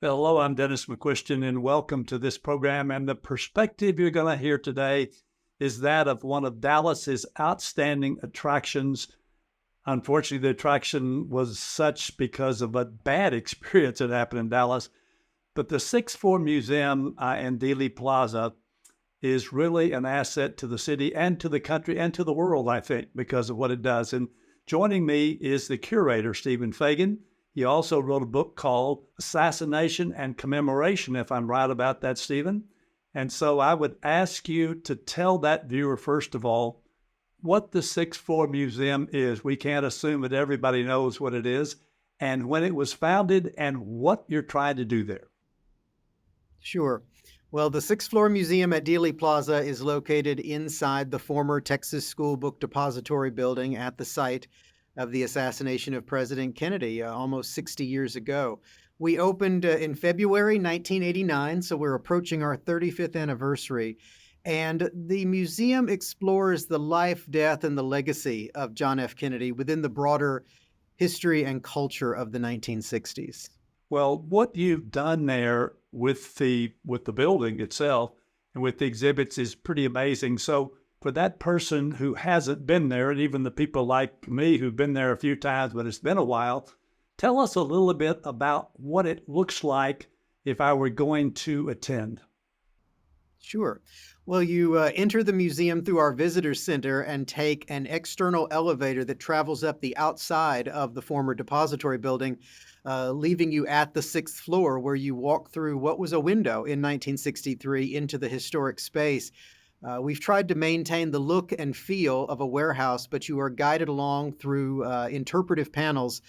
Hello, I'm Dennis McCuistion, and welcome to this program. And the perspective you're going to hear today is that of one of Dallas's outstanding attractions. Unfortunately, the attraction was such because of a bad experience that happened in Dallas. But the Sixth Floor Museum in Dealey Plaza is really an asset to the city and to the country and to the world, I think, because of what it does. And joining me is the curator, Stephen Fagin. He also wrote a book called Assassination and Commemoration, if I'm right about that, Stephen. And so I would ask you to tell that viewer, first of all, what the Sixth Floor Museum is. We can't assume that everybody knows what it is, and when it was founded, and what you're trying to do there. Sure. Well, the Sixth Floor Museum at Dealey Plaza is located inside the former Texas School Book Depository building at the site of the assassination of President Kennedy almost 60 years ago. We opened in February 1989, so we're approaching our 35th anniversary. And the museum explores the life, death, and the legacy of John F. Kennedy within the broader history and culture of the 1960s. Well, what you've done there with the building itself and with the exhibits is pretty amazing. So for that person who hasn't been there, and even the people like me who've been there a few times, but it's been a while, tell us a little bit about what it looks like if I were going to attend. Sure. Well, you enter the museum through our visitor center and take an external elevator that travels up the outside of the former depository building, leaving you at the sixth floor where you walk through what was a window in 1963 into the historic space. We've tried to maintain the look and feel of a warehouse, but you are guided along through interpretive panels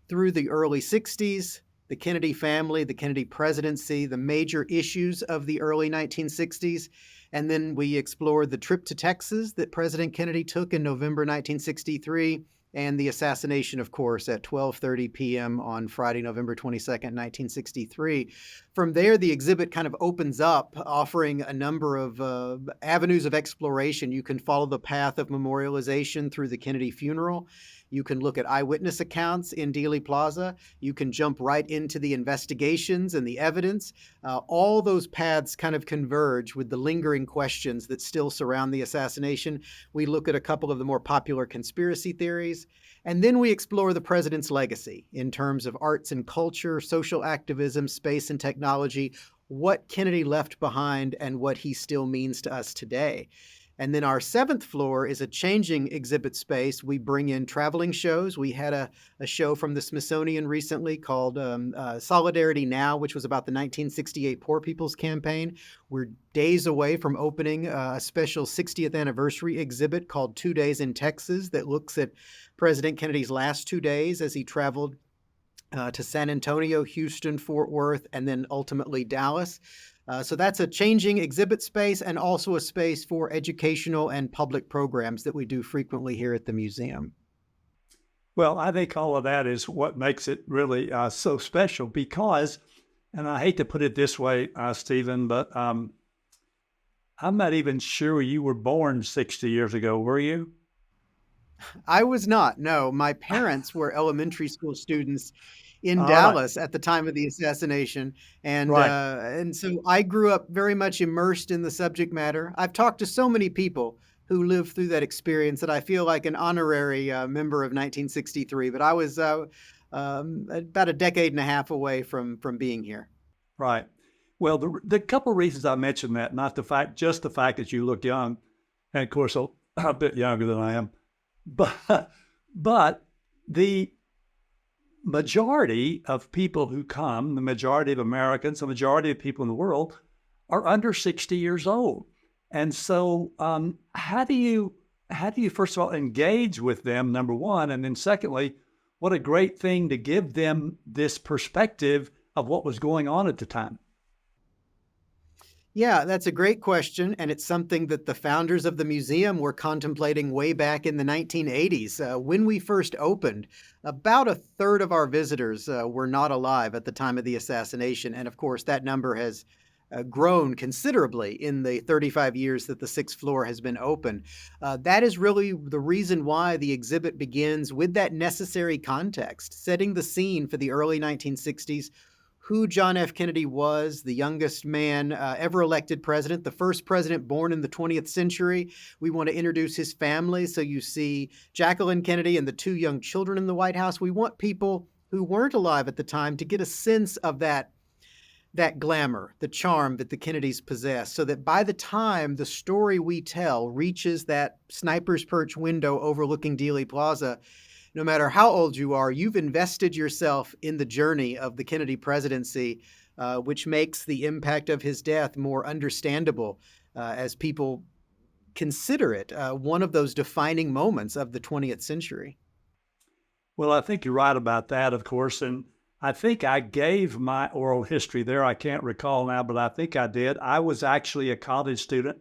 through the early 60s, the Kennedy family, the Kennedy presidency, the major issues of the early 1960s. And then we explore the trip to Texas that President Kennedy took in November 1963, and the assassination, of course, at 12:30 p.m. on Friday, November 22nd, 1963. From there, the exhibit kind of opens up, offering a number of avenues of exploration. You can follow the path of memorialization through the Kennedy funeral. You can look at eyewitness accounts in Dealey Plaza. You can jump right into the investigations and the evidence. All those paths kind of converge with the lingering questions that still surround the assassination. We look at a couple of the more popular conspiracy theories. And then we explore the president's legacy in terms of arts and culture, social activism, space and technology, what Kennedy left behind and what he still means to us today. And then our seventh floor is a changing exhibit space. We bring in traveling shows. We had a show from the Smithsonian recently called Solidarity Now, which was about the 1968 Poor People's Campaign. We're days away from opening a special 60th anniversary exhibit called 2 Days in Texas that looks at President Kennedy's last 2 days as he traveled to San Antonio, Houston, Fort Worth, and then ultimately Dallas. So that's a changing exhibit space and also a space for educational and public programs that we do frequently here at the museum. Well, I think all of that is what makes it really so special because, and I hate to put it this way, Stephen, but I'm not even sure you were born 60 years ago, were you? I was not. No, my parents were elementary school students in All right, Dallas at the time of the assassination, right. and so I grew up very much immersed in the subject matter. I've talked to so many people who lived through that experience that I feel like an honorary member of 1963. But I was about a decade and a half away from being here. Right. Well, the couple of reasons I mentioned that, not the fact, just the fact that you look young, and of course a bit younger than I am, but the majority of people who come, the majority of Americans, the majority of people in the world, are under 60 years old, and so how do you first of all engage with them? Number one, and then secondly, what a great thing to give them this perspective of what was going on at the time. Yeah, that's a great question, and it's something that the founders of the museum were contemplating way back in the 1980s. When we first opened, about a third of our visitors were not alive at the time of the assassination, and of course, that number has grown considerably in the 35 years that the sixth floor has been open. That is really the reason why the exhibit begins with that necessary context, setting the scene for the early 1960s. who John F. Kennedy was, the youngest man ever elected president, the first president born in the 20th century. We want to introduce his family. So you see Jacqueline Kennedy and the two young children in the White House. We want people who weren't alive at the time to get a sense of that glamour, the charm that the Kennedys possess, so that by the time the story we tell reaches that sniper's perch window overlooking Dealey Plaza, no matter how old you are, you've invested yourself in the journey of the Kennedy presidency, which makes the impact of his death more understandable as people consider it one of those defining moments of the 20th century. Well, I think you're right about that, of course. And I think I gave my oral history there. I can't recall now, but I think I did. I was actually a college student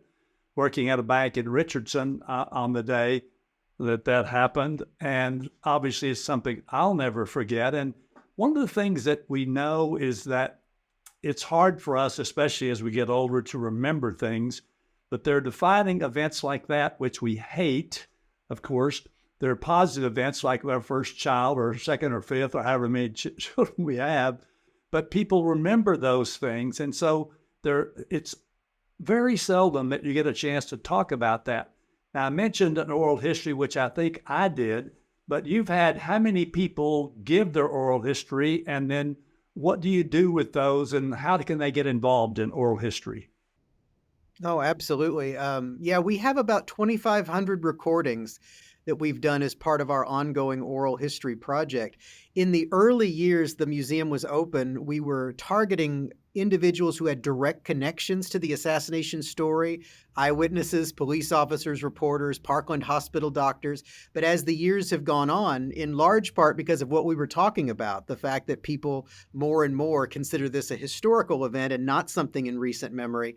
working at a bank in Richardson on the day that happened. And obviously, it's something I'll never forget. And one of the things that we know is that it's hard for us, especially as we get older, to remember things. But there are defining events like that, which we hate, of course. There are positive events like our first child or second or fifth or however many children we have, but people remember those things. And so it's very seldom that you get a chance to talk about that. Now, I mentioned an oral history, which I think I did, but you've had how many people give their oral history, and then what do you do with those, and how can they get involved in oral history? Oh, absolutely. Yeah, we have about 2,500 recordings that we've done as part of our ongoing oral history project. In the early years the museum was open, we were targeting individuals who had direct connections to the assassination story, eyewitnesses, police officers, reporters, Parkland Hospital doctors. But as the years have gone on, in large part because of what we were talking about, the fact that people more and more consider this a historical event and not something in recent memory,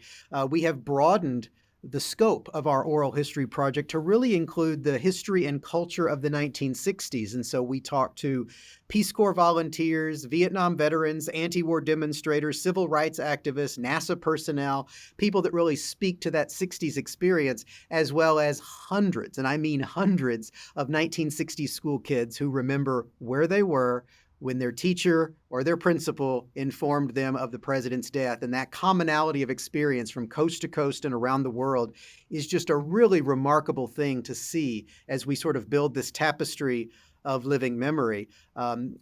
we have broadened the scope of our oral history project to really include the history and culture of the 1960s. And so we talked to Peace Corps volunteers, Vietnam veterans, anti-war demonstrators, civil rights activists, NASA personnel, people that really speak to that 60s experience, as well as hundreds, and I mean hundreds, of 1960s school kids who remember where they were when their teacher or their principal informed them of the president's death. And that commonality of experience from coast to coast and around the world is just a really remarkable thing to see as we sort of build this tapestry of living memory.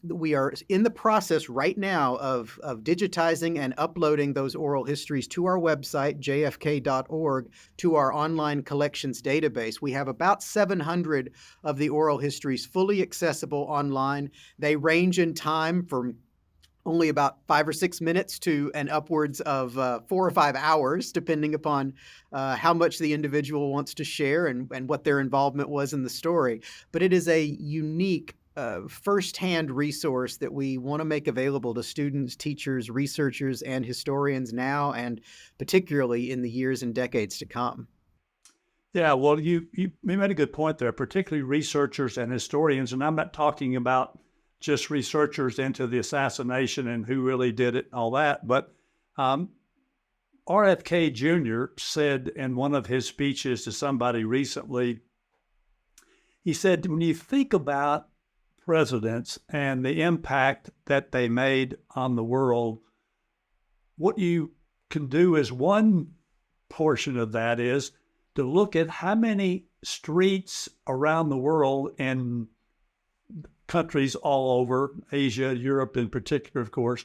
We are in the process right now of digitizing and uploading those oral histories to our website, jfk.org, to our online collections database. We have about 700 of the oral histories fully accessible online. They range in time from only about 5 or 6 minutes to an upwards of 4 or 5 hours, depending upon how much the individual wants to share and what their involvement was in the story. But it is a unique firsthand resource that we want to make available to students, teachers, researchers, and historians now, and particularly in the years and decades to come. Yeah, well, you made a good point there, particularly researchers and historians. And I'm not talking about just researchers into the assassination and who really did it and all that. But RFK Jr. said in one of his speeches to somebody recently, he said, when you think about presidents and the impact that they made on the world, what you can do as one portion of that is to look at how many streets around the world and countries all over, Asia, Europe in particular, of course,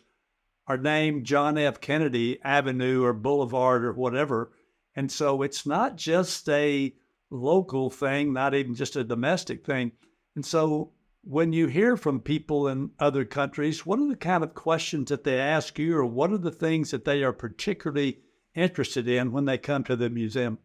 are named John F. Kennedy Avenue or Boulevard or whatever. And so it's not just a local thing, not even just a domestic thing. And so when you hear from people in other countries, what are the kind of questions that they ask you, or what are the things that they are particularly interested in when they come to the museum?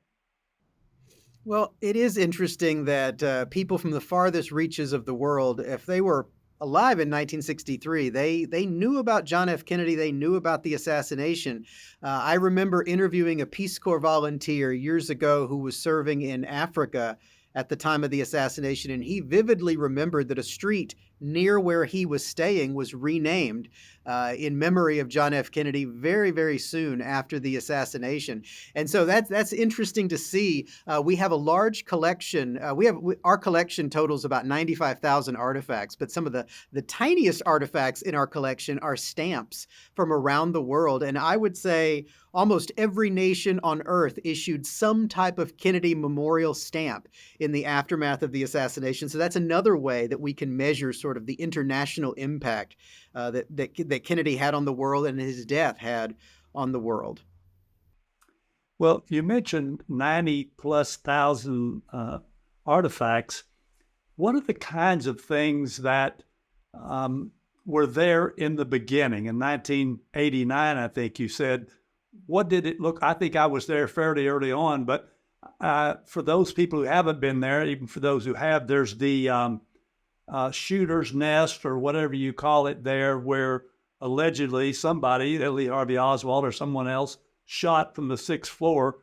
Well, it is interesting that people from the farthest reaches of the world, if they were alive in 1963, they knew about John F. Kennedy. They knew about the assassination. I remember interviewing a Peace Corps volunteer years ago who was serving in Africa at the time of the assassination, and he vividly remembered that a street near where he was staying was renamed in memory of John F. Kennedy very, very soon after the assassination. And so that's interesting to see. We have a large collection. Our collection totals about 95,000 artifacts, but some of the tiniest artifacts in our collection are stamps from around the world. And I would say almost every nation on earth issued some type of Kennedy memorial stamp in the aftermath of the assassination. So that's another way that we can measure sort of the international impact that Kennedy had on the world and his death had on the world. Well, you mentioned 90 plus thousand artifacts. What are the kinds of things that were there in the beginning? In 1989, I think you said, what did it look? I think I was there fairly early on, but for those people who haven't been there, even for those who have, there's the shooter's nest or whatever you call it there, where allegedly somebody, Lee Harvey Oswald or someone else, shot from the 6th floor.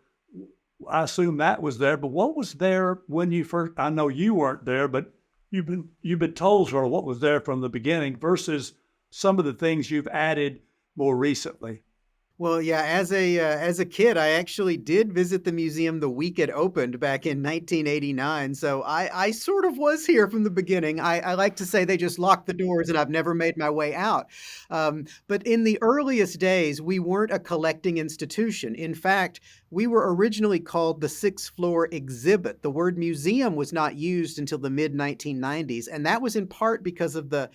I assume that was there, but what was there when you first? I know you weren't there, but you've been told sort of what was there from the beginning versus some of the things you've added more recently. Well, yeah, as a kid, I actually did visit the museum the week it opened back in 1989. So I sort of was here from the beginning. I like to say they just locked the doors and I've never made my way out. But in the earliest days, we weren't a collecting institution. In fact, we were originally called the 6th floor exhibit. The word museum was not used until the mid 1990s. And that was in part because of the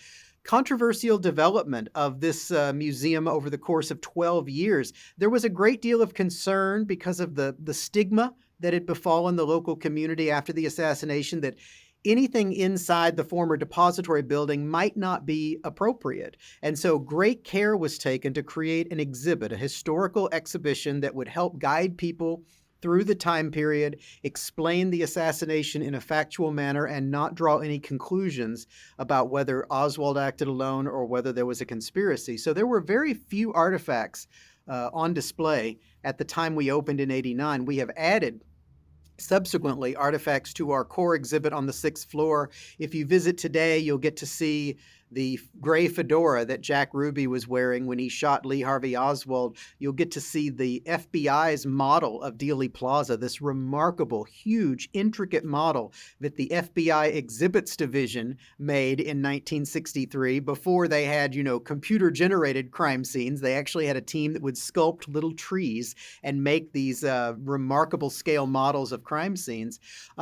controversial development of this museum over the course of 12 years. There was a great deal of concern because of the stigma that had befallen the local community after the assassination, that anything inside the former depository building might not be appropriate. And so great care was taken to create an exhibit, a historical exhibition that would help guide people through the time period, explain the assassination in a factual manner, and not draw any conclusions about whether Oswald acted alone or whether there was a conspiracy. So there were very few artifacts on display at the time we opened in '89. We have added subsequently artifacts to our core exhibit on the 6th floor. If you visit today, you'll get to see the gray fedora that Jack Ruby was wearing when he shot Lee Harvey Oswald. You'll get to see the FBI's model of Dealey Plaza, this remarkable, huge, intricate model that the FBI Exhibits Division made in 1963 before they had, computer-generated crime scenes. They actually had a team that would sculpt little trees and make these remarkable scale models of crime scenes.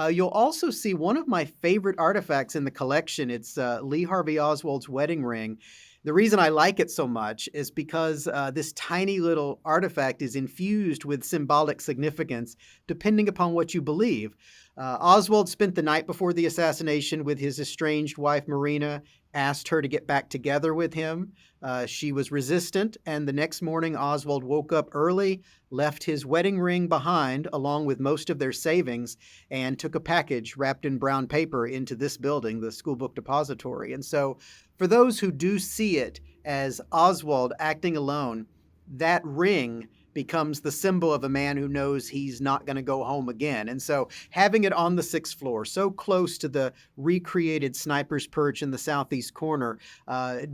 You'll also see one of my favorite artifacts in the collection. It's Lee Harvey Oswald's wedding ring. The reason I like it so much is because this tiny little artifact is infused with symbolic significance depending upon what you believe. Oswald spent the night before the assassination with his estranged wife, Marina, asked her to get back together with him. She was resistant, and the next morning Oswald woke up early, left his wedding ring behind along with most of their savings, and took a package wrapped in brown paper into this building, the School Book Depository. And so for those who do see it as Oswald acting alone, that ring becomes the symbol of a man who knows he's not going to go home again. And so having it on the 6th floor, so close to the recreated sniper's perch in the southeast corner,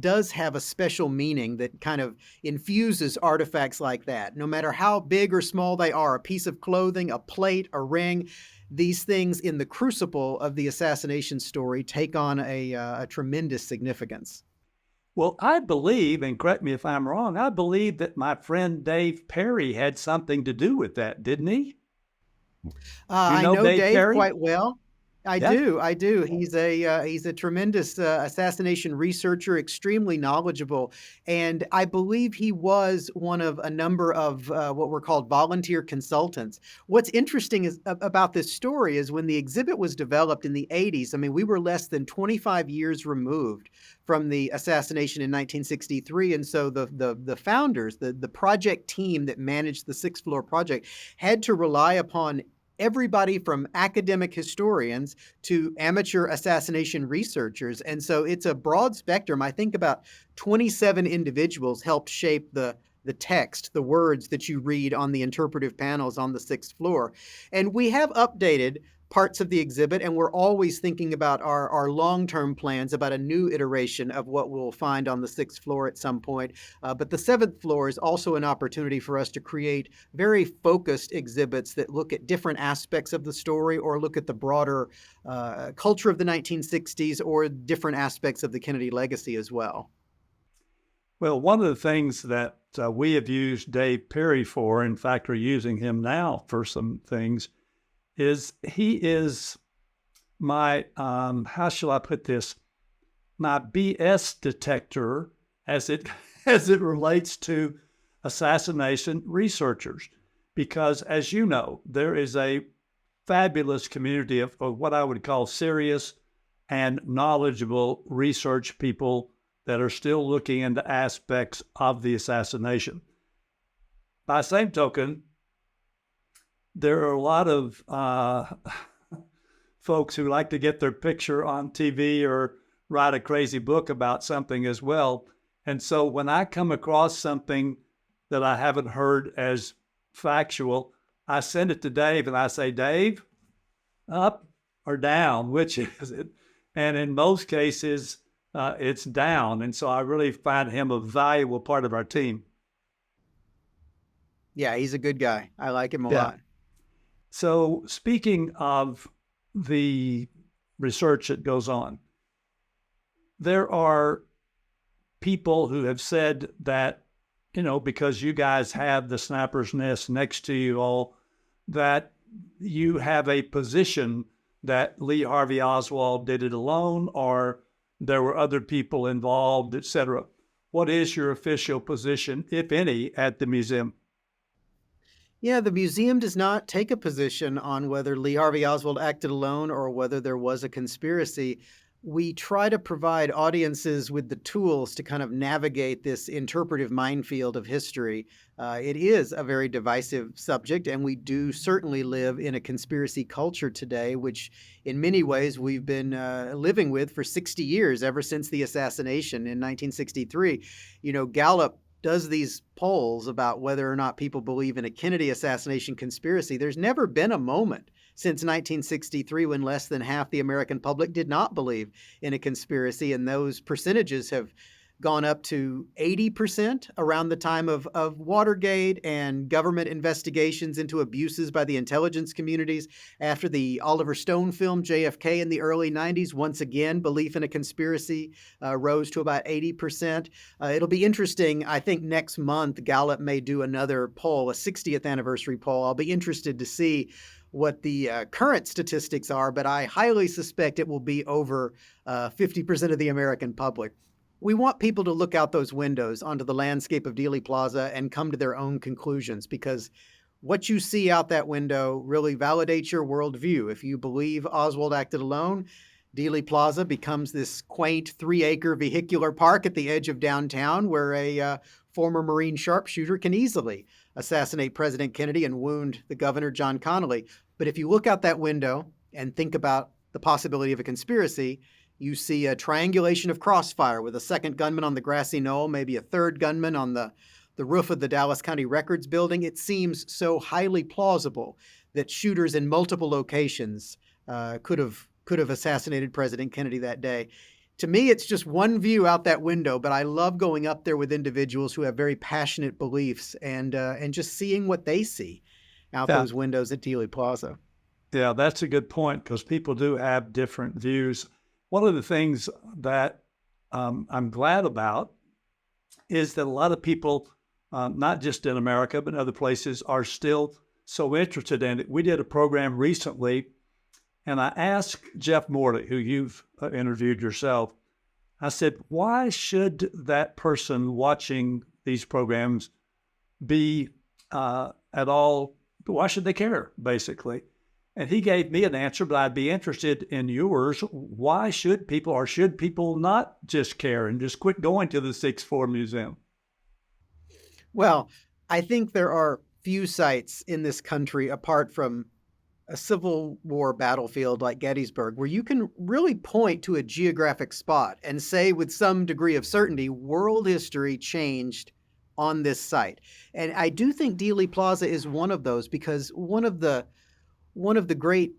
does have a special meaning that kind of infuses artifacts like that. No matter how big or small they are, a piece of clothing, a plate, a ring, these things in the crucible of the assassination story take on a tremendous significance. Well, I believe, and correct me if I'm wrong, I believe that my friend Dave Perry had something to do with that, didn't he? I know Dave Perry? quite well. I Yeah. do. He's a tremendous assassination researcher, extremely knowledgeable, and I believe he was one of a number of what were called volunteer consultants. What's interesting about this story is when the exhibit was developed in the '80s. I mean, we were less than 25 years removed from the assassination in 1963, and so the founders, the project team that managed the 6th floor project, had to rely upon everybody from academic historians to amateur assassination researchers. And so it's a broad spectrum. I think about 27 individuals helped shape the text, the words that you read on the interpretive panels on the 6th floor. And we have updated parts of the exhibit, and we're always thinking about our long-term plans about a new iteration of what we'll find on the 6th floor at some point. But the 7th floor is also an opportunity for us to create very focused exhibits that look at different aspects of the story or look at the broader culture of the 1960s or different aspects of the Kennedy legacy as well. Well, one of the things that we have used Dave Perry for, in fact, we're using him now for some things, is he is my, how shall I put this, my BS detector as it as it relates to assassination researchers. Because as you know, there is a fabulous community of what I would call serious and knowledgeable research people that are still looking into aspects of the assassination. By the same token, there are a lot of folks who like to get their picture on TV or write a crazy book about something as well. And so when I come across something that I haven't heard as factual, I send it to Dave and I say, Dave, up or down, which is it? And in most cases, it's down. And so I really find him a valuable part of our team. Yeah, he's a good guy. I like him a lot. So speaking of the research that goes on, there are people who have said that, because you guys have the Snapper's Nest next to you all, that you have a position that Lee Harvey Oswald did it alone or there were other people involved, etc. What is your official position, if any, at the museum? Yeah, the museum does not take a position on whether Lee Harvey Oswald acted alone or whether there was a conspiracy. We try to provide audiences with the tools to kind of navigate this interpretive minefield of history. It is a very divisive subject, and we do certainly live in a conspiracy culture today, which in many ways we've been living with for 60 years, ever since the assassination in 1963. Gallup does these polls about whether or not people believe in a Kennedy assassination conspiracy. There's never been a moment since 1963 when less than half the American public did not believe in a conspiracy, and those percentages have gone up to 80% around the time of Watergate and government investigations into abuses by the intelligence communities. After the Oliver Stone film JFK in the early 90s, once again, belief in a conspiracy rose to about 80%. It'll be interesting. I think next month, Gallup may do another poll, a 60th anniversary poll. I'll be interested to see what the current statistics are, but I highly suspect it will be over 50% of the American public. We want people to look out those windows onto the landscape of Dealey Plaza and come to their own conclusions, because what you see out that window really validates your worldview. If you believe Oswald acted alone, Dealey Plaza becomes this quaint 3-acre vehicular park at the edge of downtown where a former Marine sharpshooter can easily assassinate President Kennedy and wound the governor, John Connally. But if you look out that window and think about the possibility of a conspiracy, you see a triangulation of crossfire with a second gunman on the grassy knoll, maybe a third gunman on the roof of the Dallas County Records building. It seems so highly plausible that shooters in multiple locations could have assassinated President Kennedy that day. To me, it's just one view out that window, but I love going up there with individuals who have very passionate beliefs and just seeing what they see out those windows at Dealey Plaza. Yeah, that's a good point, because people do have different views. One of the things that I'm glad about is that a lot of people, not just in America, but in other places, are still so interested in it. We did a program recently, and I asked Jeff Morley, who you've interviewed yourself, I said, why should that person watching these programs be at all, why should they care, basically? And he gave me an answer, but I'd be interested in yours. Why should people, or should people not just care and just quit going to the 6th Floor Museum? Well, I think there are few sites in this country, apart from a Civil War battlefield like Gettysburg, where you can really point to a geographic spot and say with some degree of certainty, world history changed on this site. And I do think Dealey Plaza is one of those, because one of the great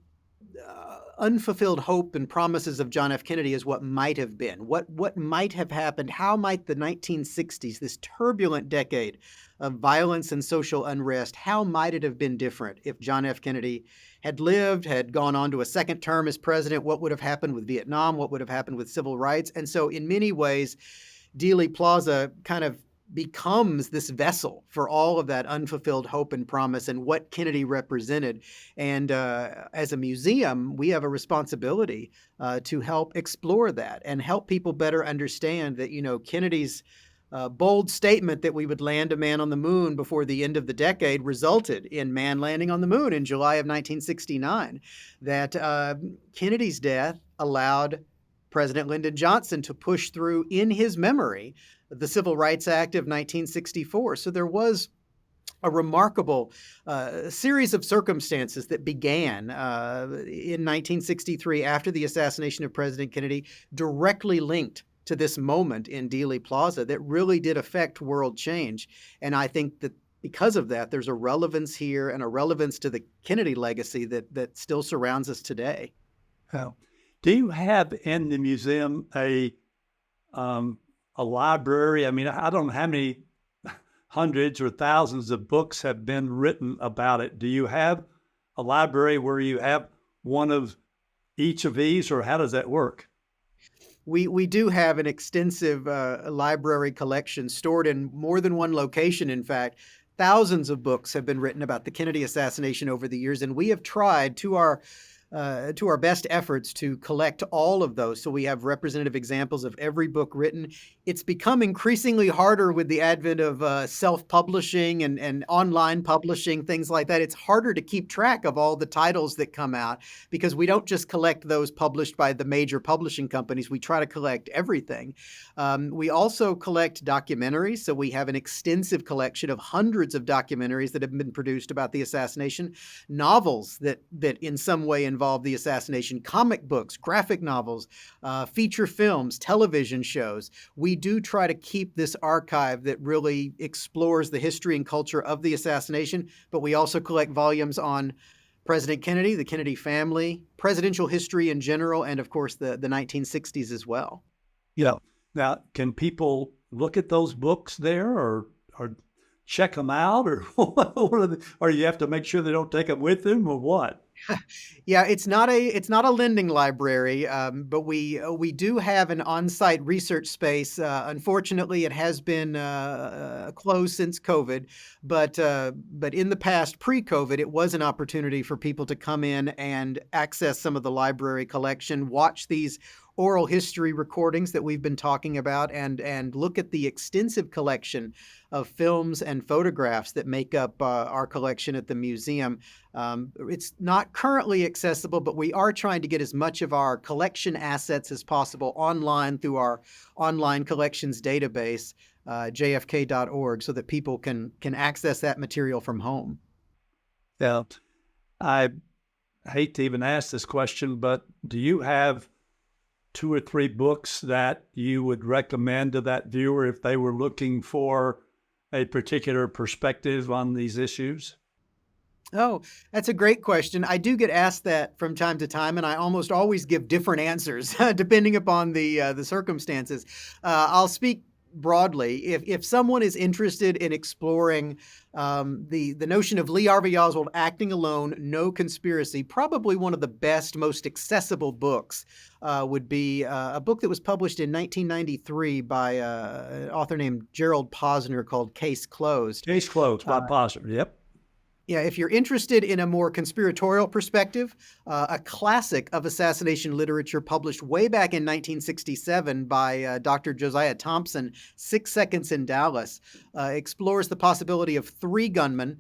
unfulfilled hope and promises of John F. Kennedy is what might have been. What might have happened? How might the 1960s, this turbulent decade of violence and social unrest, how might it have been different if John F. Kennedy had lived, had gone on to a second term as president? What would have happened with Vietnam? What would have happened with civil rights? And so in many ways, Dealey Plaza kind of becomes this vessel for all of that unfulfilled hope and promise and what Kennedy represented. And as a museum, we have a responsibility to help explore that and help people better understand that, Kennedy's bold statement that we would land a man on the moon before the end of the decade resulted in man landing on the moon in July of 1969. That Kennedy's death allowed President Lyndon Johnson to push through in his memory the Civil Rights Act of 1964. So there was a remarkable series of circumstances that began in 1963 after the assassination of President Kennedy, directly linked to this moment in Dealey Plaza that really did affect world change. And I think that because of that, there's a relevance here and a relevance to the Kennedy legacy that still surrounds us today. Oh. Do you have in the museum a library? I mean, I don't know how many hundreds or thousands of books have been written about it. Do you have a library where you have one of each of these, or how does that work? We do have an extensive library collection stored in more than one location, in fact. Thousands of books have been written about the Kennedy assassination over the years, and we have tried to our best efforts to collect all of those. So we have representative examples of every book written. It's become increasingly harder with the advent of self-publishing and online publishing, things like that. It's harder to keep track of all the titles that come out because we don't just collect those published by the major publishing companies. We try to collect everything. We also collect documentaries. So we have an extensive collection of hundreds of documentaries that have been produced about the assassination, novels that in some way involve the assassination, comic books, graphic novels, feature films, television shows. We do try to keep this archive that really explores the history and culture of the assassination, but we also collect volumes on President Kennedy, the Kennedy family, presidential history in general, and of course the 1960s as well. Yeah. Now, can people look at those books there or check them out, or or you have to make sure they don't take them with them, or what? Yeah, it's not a lending library, but we do have an on-site research space. Unfortunately, it has been closed since COVID, but in the past, pre-COVID, it was an opportunity for people to come in and access some of the library collection, watch these oral history recordings that we've been talking about, and look at the extensive collection of films and photographs that make up our collection at the museum. It's not currently accessible, but we are trying to get as much of our collection assets as possible online through our online collections database, jfk.org, so that people can access that material from home. Yeah, I hate to even ask this question, but do you have 2 or 3 books that you would recommend to that viewer if they were looking for a particular perspective on these issues? Oh, that's a great question. I do get asked that from time to time, and I almost always give different answers depending upon the circumstances. I'll speak broadly. If someone is interested in exploring the notion of Lee Harvey Oswald acting alone, no conspiracy, probably one of the best, most accessible books would be a book that was published in 1993 by an author named Gerald Posner called Case Closed. Case Closed by Posner, yep. Yeah, if you're interested in a more conspiratorial perspective, a classic of assassination literature published way back in 1967 by Dr. Josiah Thompson, 6 Seconds in Dallas, explores the possibility of 3 gunmen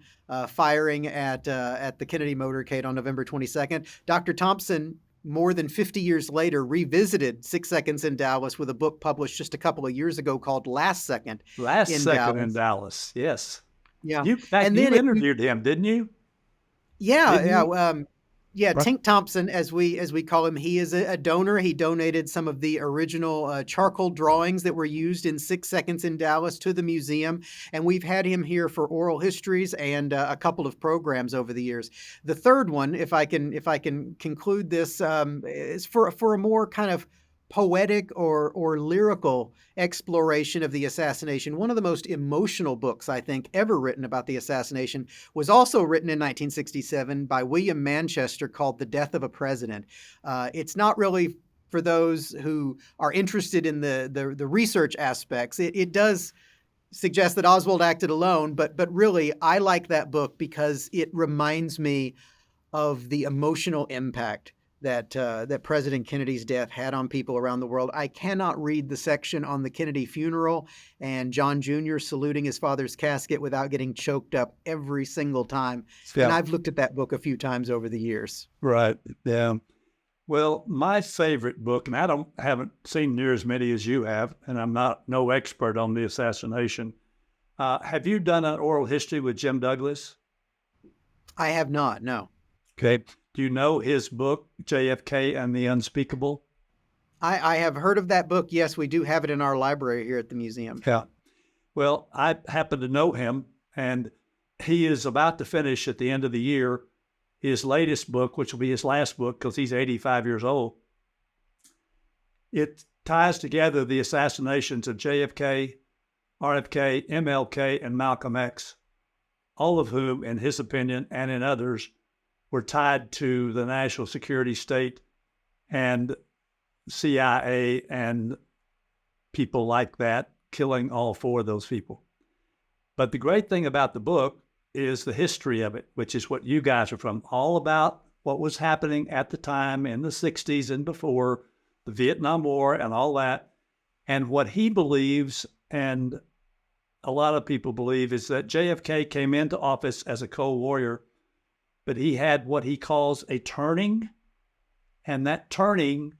firing at the Kennedy motorcade on November 22nd. Dr. Thompson, more than 50 years later, revisited 6 Seconds in Dallas with a book published just a couple of years ago called Last Second in Dallas, yes. Yeah. You interviewed him, didn't you? Yeah, Didn't yeah. you? Yeah, Right. Tink Thompson, as we call him, he is a donor. He donated some of the original charcoal drawings that were used in 6 Seconds in Dallas to the museum, and we've had him here for oral histories and a couple of programs over the years. The third one, if I can conclude this, is for a more kind of poetic or lyrical exploration of the assassination. One of the most emotional books I think ever written about the assassination was also written in 1967 by William Manchester, called The Death of a President. It's not really for those who are interested in the research aspects. It does suggest that Oswald acted alone, but really I like that book because it reminds me of the emotional impact that President Kennedy's death had on people around the world. I cannot read the section on the Kennedy funeral and John Jr. saluting his father's casket without getting choked up every single time. And Yeah. I've looked at that book a few times over the years. Right. Yeah. Well, my favorite book, and haven't seen near as many as you have, and I'm no expert on the assassination. Have you done an oral history with Jim Douglas? I have not, no. Okay. Do you know his book, JFK and the Unspeakable? I have heard of that book. Yes, we do have it in our library here at the museum. Yeah. Well, I happen to know him, and he is about to finish at the end of the year his latest book, which will be his last book because he's 85 years old. It ties together the assassinations of JFK, RFK, MLK, and Malcolm X, all of whom, in his opinion and in others, were tied to the national security state and CIA and people like that, killing all four of those people. But the great thing about the book is the history of it, which is what you guys are from, all about what was happening at the time in the 60s and before, the Vietnam War and all that. And what he believes, and a lot of people believe, is that JFK came into office as a Cold Warrior, but he had what he calls a turning, and that turning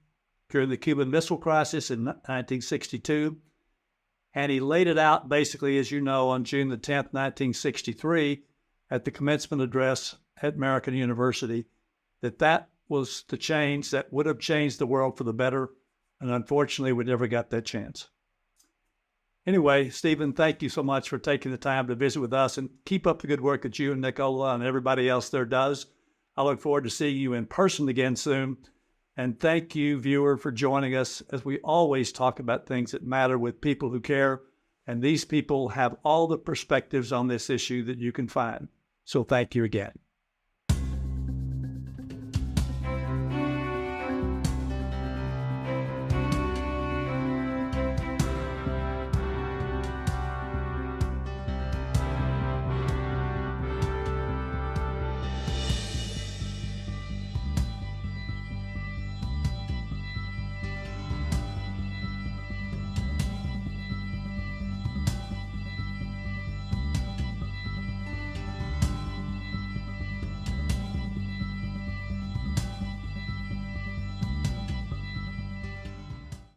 during the Cuban Missile Crisis in 1962, and he laid it out basically, as you know, on June the 10th, 1963, at the commencement address at American University, that was the change that would have changed the world for the better, and unfortunately, we never got that chance. Anyway, Stephen, thank you so much for taking the time to visit with us, and keep up the good work that you and Nicola and everybody else there does. I look forward to seeing you in person again soon. And thank you, viewer, for joining us as we always talk about things that matter with people who care. And these people have all the perspectives on this issue that you can find. So thank you again.